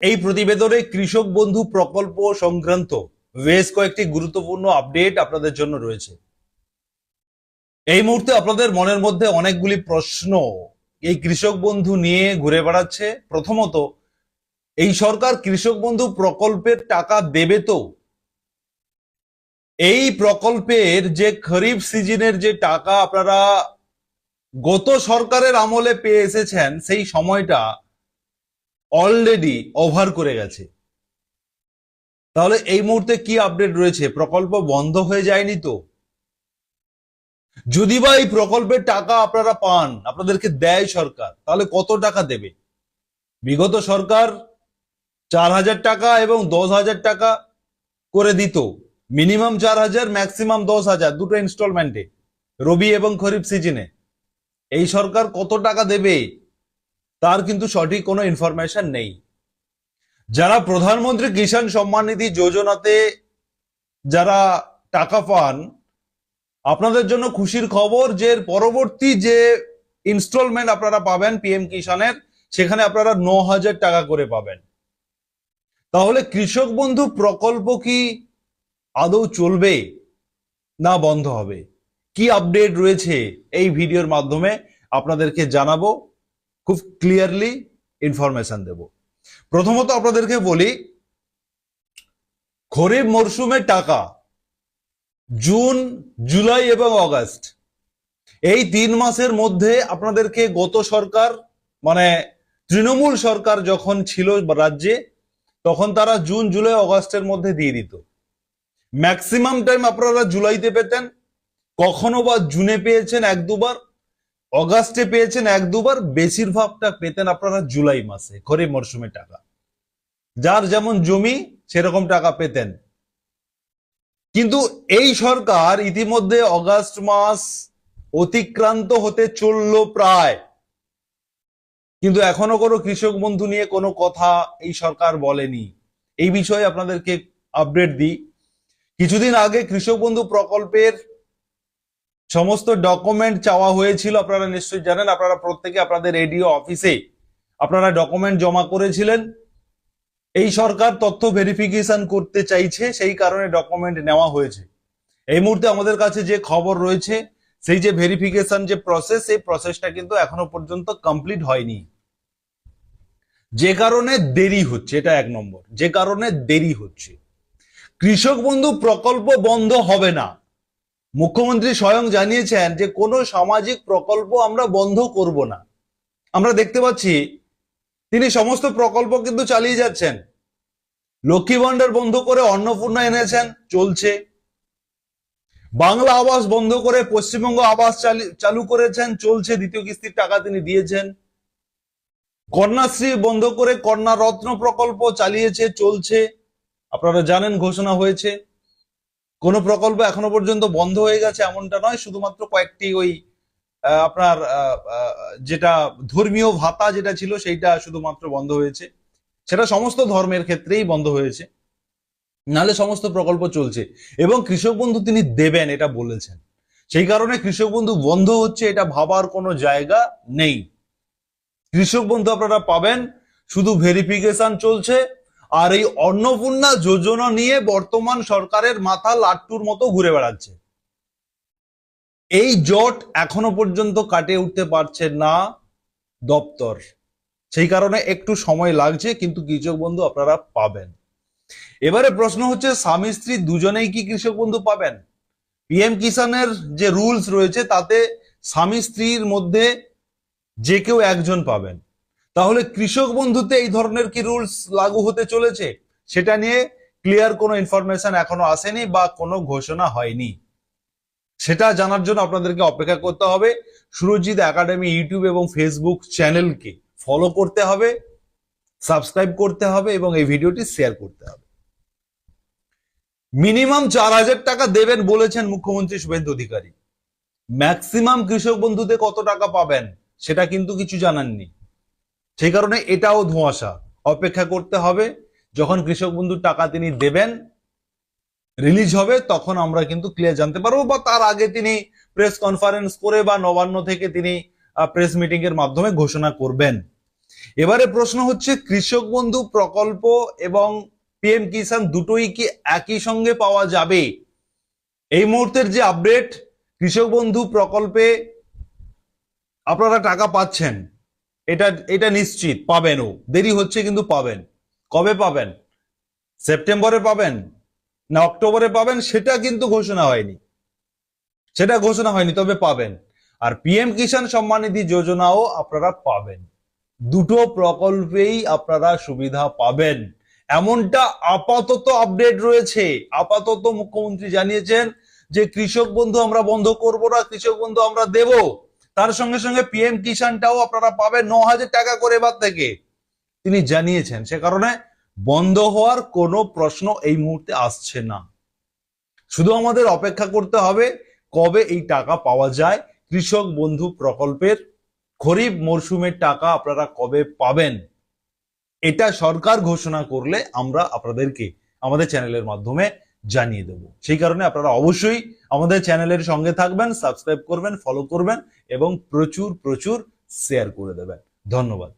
এই প্রতিবেদনে কৃষক বন্ধু প্রকল্প সংক্রান্ত বেশ কয়েকটি গুরুত্বপূর্ণ আপডেট আপনাদের জন্য রয়েছে। এই মুহূর্তে আপনাদের মনের মধ্যে অনেকগুলি প্রশ্ন এই কৃষক বন্ধু নিয়ে ঘুরে বেড়াচ্ছে। প্রথমত, এই সরকার কৃষক বন্ধু প্রকল্পের টাকা দেবে তো? এই প্রকল্পের যে খরিফ সিজনের যে টাকা আপনারা গত সরকারের আমলে পেয়ে এসেছেন, সেই সময়টা অলরেডি ওভার করে গেছে। তাহলে এই মুহূর্তে কি আপডেট রয়েছে? প্রকল্প বন্ধ হয়ে যায়নি তো? যদি বা এই প্রকল্পের টাকা আপনারা পান, আপনাদেরকে দেয় সরকার, তাহলে কত টাকা দেবে? বিগত সরকার 4,000 টাকা এবং 10,000 টাকা করে দিত। মিনিমাম 4,000, ম্যাক্সিমাম 10,000, দুটো ইনস্টলমেন্টে, রবি এবং খরিফ সিজনে। এই সরকার কত টাকা দেবে তার কিন্তু সঠিক কোনো ইনফরমেশন নেই। যারা প্রধানমন্ত্রী কিষাণ সম্মান নিধি যোজনাতে যারা টাকা পান, আপনাদের জন্য খুশির খবর যে পরবর্তী যে ইনস্টলমেন্ট আপনারা পাবেন পিএম কিষাণের, সেখানে আপনারা 9,000 টাকা করে পাবেন। তাহলে কৃষক বন্ধু প্রকল্প কি আদৌ চলবে না বন্ধ হবে? কি আপডেট রয়েছে এই ভিডিওর মাধ্যমে আপনাদেরকে জানাবো, খুব ক্লিয়ারলি ইনফরমেশন দেব। প্রথমত আপনাদেরকে বলি, খরিফ মরশুমের টাকা জুন, জুলাই এবং অগাস্ট, এই 3 মাসের মধ্যে আপনাদেরকে গত সরকার মানে তৃণমূল সরকার যখন ছিল রাজ্যে, তখন তারা জুন, জুলাই, অগাস্টের মধ্যে দিয়ে দিত। ম্যাক্সিমাম টাইম আপনারা জুলাইতে পেতেন, কখনো বা জুনে পেয়েছেন 1-2 বার, অগাস্টে পেয়েছেন 1-2 বার, বেশিরভাগটা পেতেন আপনারা জুলাই মাসে খরিফ মরশুমের টাকা। যার যেমন জমি সেরকম টাকা পেতেন। কিন্তু এই সরকার ইতিমধ্যে অগাস্ট মাস অতিক্রান্ত হতে চলল প্রায়, কিন্তু এখনো কোনো কৃষক বন্ধু নিয়ে কোনো কথা এই সরকার বলেনি। এই বিষয়ে আপনাদেরকে আপডেট দিই। কিছুদিন আগে কৃষক বন্ধু প্রকল্পের সমস্ত ডকুমেন্ট চাওয়া হয়েছিল, আপনারা নিশ্চয়ই জানেন। আপনারা প্রত্যেকে আপনাদের এডিও অফিসে আপনারা ডকুমেন্ট জমা করেছিলেন। এই সরকার তথ্য ভেরিফিকেশন করতে চাইছে, সেই কারণে ডকুমেন্ট নেওয়া হয়েছে। এই মুহূর্তে আমাদের কাছে যে খবর রয়েছে, সেই যে ভেরিফিকেশন যে প্রসেস, এই প্রসেসটা কিন্তু এখনো পর্যন্ত কমপ্লিট হয়নি, যে কারণে দেরি হচ্ছে। এটা 1 নম্বর, যে কারণে দেরি হচ্ছে। কৃষক বন্ধু প্রকল্প বন্ধ হবে না। মুখ্যমন্ত্রী স্বয়ং জানিয়েছেন যে কোনো সামাজিক প্রকল্প আমরা বন্ধ করব না। আমরা দেখতে পাচ্ছি তিনি সমস্ত প্রকল্প কিন্তু চালিয়ে যাচ্ছেন। লক্ষ্মী ভান্ডার বন্ধ করে অন্নপূর্ণা এনেছেন, চলছে। বাংলা আবাস বন্ধ করে পশ্চিমবঙ্গ আবাস চালু করেছেন, চলছে। দ্বিতীয় কিস্তির টাকা তিনি দিয়েছেন। কন্যাশ্রী বন্ধ করে কন্যা রত্ন প্রকল্প চালিয়েছে, চলছে। আপনারা জানেন ঘোষণা হয়েছে। কোন প্রকল্প এখনো পর্যন্ত বন্ধ হয়ে গেছে এমনটা নয়, শুধুমাত্র কয়েকটি ওই আপনার যেটা ধর্মীয় ভাতা যেটা ছিল সেইটা শুধুমাত্র বন্ধ হয়েছে। সেটা সমস্ত ধর্মের ক্ষেত্রেই বন্ধ হয়েছে, নাহলে সমস্ত প্রকল্প চলছে। এবং কৃষক বন্ধু তিনি দেবেন এটা বলেছেন, সেই কারণে কৃষক বন্ধু বন্ধ হচ্ছে এটা ভাবার কোনো জায়গা নেই। কৃষক বন্ধু আপনারা পাবেন, শুধু ভেরিফিকেশন চলছে। আর এই অন্নপূর্ণা যোজনা নিয়ে বর্তমান সরকারের মাথা লাট্টুর মতো ঘুরে বেড়াচ্ছে। এই জট এখনো পর্যন্ত কাটিয়ে উঠতে পারছে না দপ্তর, সেই কারণে একটু সময় লাগছে, কিন্তু কৃষক বন্ধু আপনারা পাবেন। এবারে প্রশ্ন হচ্ছে, স্বামী স্ত্রী দুজনেই কি কৃষক বন্ধু পাবেন? পিএম কিষাণের যে রুলস রয়েছে তাতে স্বামী স্ত্রীর মধ্যে যে কেউ একজন পাবেন। তাহলে কৃষক বন্ধুতে এই ধরনের কি রুলস লাগু হতে চলেছে, সেটা নিয়ে ক্লিয়ার কোনো ইনফরমেশন এখনো আসেনি বা কোনো ঘোষণা হয়নি। সেটা জানার জন্য আপনাদেরকে অপেক্ষা করতে হবে। সুরজিৎ একাডেমি ইউটিউব এবং ফেসবুক চ্যানেলকে ফলো করতে হবে, সাবস্ক্রাইব করতে হবে এবং এই ভিডিওটি শেয়ার করতে হবে। মিনিমাম 4,000 টাকা দেবেন বলেছেন মুখ্যমন্ত্রী শুভেন্দু অধিকারী। ম্যাক্সিমাম কৃষক বন্ধুতে কত টাকা পাবেন সেটা কিন্তু কিছু জানাননি, সেই কারণে এটাও ধোঁয়াশা। অপেক্ষা করতে হবে, যখন কৃষক বন্ধুর টাকা তিনি দেবেন, রিলিজ হবে, তখন আমরা কিন্তু ক্লিয়ার জানতে পারবো। বা তার আগে তিনি প্রেস কনফারেন্স করে বা নবান্ন থেকে তিনি প্রেস মিটিং এর মাধ্যমে ঘোষণা করবেন। এবারে প্রশ্ন হচ্ছে, কৃষক বন্ধু প্রকল্প এবং পিএম কিষাণ দুটোই কি একই সঙ্গে পাওয়া যাবে? এই মুহূর্তের যে আপডেট, কৃষক বন্ধু প্রকল্পে আপনারা টাকা পাচ্ছেন, এটা নিশ্চিত পাবেনও, দেরি হচ্ছে কিন্তু পাবেন। কবে পাবেন? সেপ্টেম্বরে পাবেন না অক্টোবরে পাবেন সেটা কিন্তু ঘোষণা হয়নি, তবে পাবেন। আর পিএম কিষাণ সম্মান নিধি যোজনাও আপনারা পাবেন। দুটো প্রকল্পেই আপনারা সুবিধা পাবেন, এমনটা আপাতত আপডেট রয়েছে। আপাতত মুখ্যমন্ত্রী জানিয়েছেন যে কৃষক বন্ধু আমরা বন্ধ করব না, কৃষক বন্ধু আমরা দেব। তার সঙ্গে সঙ্গে পিএম কিষাণটাও আপনারা পাবেন 9,000 টাকা করে এবার থেকে, তিনি জানিয়েছেন। সে কারণে বন্ধ হওয়ার কোনো প্রশ্ন এই মুহূর্তে আসছে না। শুধু আমাদের অপেক্ষা করতে হবে কবে এই টাকা পাওয়া যায়। কৃষক বন্ধু প্রকল্পের খরিফ মরশুমের টাকা আপনারা কবে পাবেন, এটা সরকার ঘোষণা করলে আমরা আপনাদেরকে আমাদের চ্যানেলের মাধ্যমে জানিয়ে দেব। সেই কারণে আপনারা অবশ্যই আমাদের চ্যানেলের সঙ্গে থাকবেন, সাবস্ক্রাইব করবেন, ফলো করবেন এবং প্রচুর শেয়ার করে দেবেন। ধন্যবাদ।